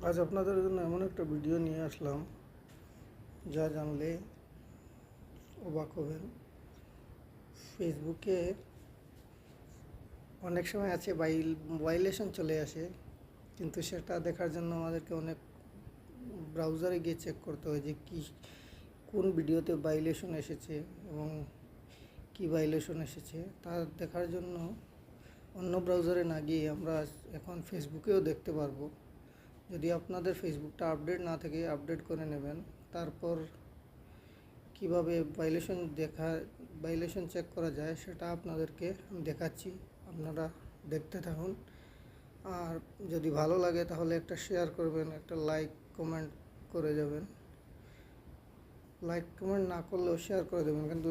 আজ আপনাদের জন্য এমন একটা ভিডিও নিয়ে আসলাম যা জানলে অবাক হবেন। ফেসবুকে অনেক সময় আছে ভাইলেশন চলে আসে, কিন্তু সেটা দেখার জন্য আমাদেরকে অনেক ব্রাউজারে গিয়ে চেক করতে হয় যে কোন ভিডিওতে ভাইলেশন এসেছে এবং কি ভাইলেশন এসেছে তা দেখার জন্য অন্য ব্রাউজারে না গিয়ে আমরা এখন ফেসবুকেও দেখতে পারবো। যদি আপনাদের ফেসবুকটা আপডেট না থাকে আপডেট করে নেবেন। তারপর কিভাবে ভাইলেশন চেক করা যায় সেটা আপনাদেরকে আমি দেখাচ্ছি, আপনারা দেখতে থাকুন। আর যদি ভালো লাগে তাহলে একটা শেয়ার করবেন, একটা লাইক কমেন্ট করে যাবেন। লাইক কমেন্ট না করলেও শেয়ার করে দেবেন, কিন্তু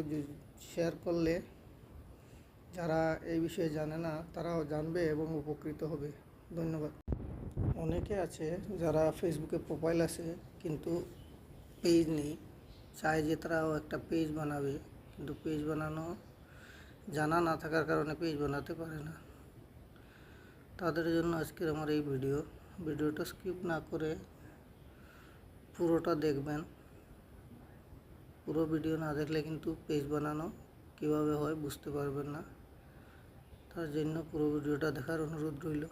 শেয়ার করলে যারা এই বিষয়ে জানে না তারাও জানবে এবং উপকৃত হবে। ধন্যবাদ। অনেকে আছে যারা ফেসবুকে প্রোফাইল আছে কিন্তু পেজ নেই, চায় যে তারাও একটা পেজ বানাবে, কিন্তু পেজ বানানো জানা না থাকার কারণে পেজ বানাতে পারে না। তাদের জন্য আজকের আমার এই ভিডিওটা স্কিপ না করে পুরোটা দেখবেন। পুরো ভিডিও না দেখলে কিন্তু পেজ বানানো কিভাবে হয় বুঝতে পারবেন না। তার জন্য পুরো ভিডিওটা দেখার অনুরোধ রইল।